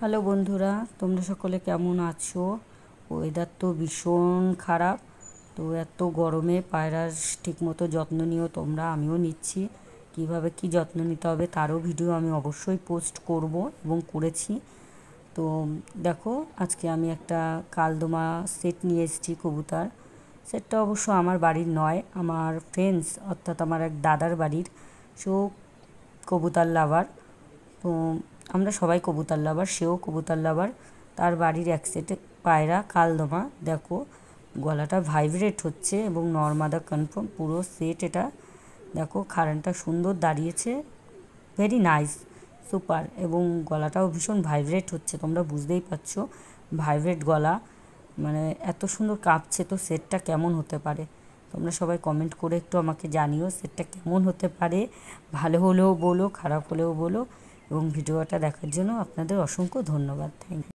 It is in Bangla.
হ্যালো বন্ধুরা, তোমরা সকলে কেমন আছো? ওয়েদার তো ভীষণ খারাপ। তো এত গরমে পায়রার ঠিকমতো যত্ন নিও তোমরা, আমিও নিচ্ছি। কিভাবে কি যত্ন নিতে হবে তারও ভিডিও আমি অবশ্যই পোস্ট করব এবং করেছি। তো দেখো, আজকে আমি একটা কালদমা সেট নিয়ে এসেছি কবুতর। সেটটা অবশ্য আমার বাড়ির নয়, আমার ফ্রেন্ডস অর্থাৎ আমার এক দাদার বাড়ির। সো কবুতর লাভার। তো আমরা সবাই কবুতর লাভার, সেও কবুতর লাভার। তার বাড়ির এক সেটে পায়রা কালদমা। দেখো গলাটা ভাইব্রেট হচ্ছে এবং নর্মাদা কনফার্ম পুরো সেট এটা। দেখো খারানটা সুন্দর দাঁড়িয়েছে, ভেরি নাইস, সুপার। এবং গলাটাও ভীষণ ভাইব্রেট হচ্ছে, তোমরা বুঝতেই পারছো ভাইব্রেট গলা, মানে এত সুন্দর কাঁপছে। তো সেটটা কেমন হতে পারে তোমরা সবাই কমেন্ট করে একটু আমাকে জানিও সেটটা কেমন হতে পারে। ভালো হলেও বলো, খারাপ হলেও বলো। এবং ভিডিওটা দেখার জন্য আপনাদের অসংখ্য ধন্যবাদ। Thank you.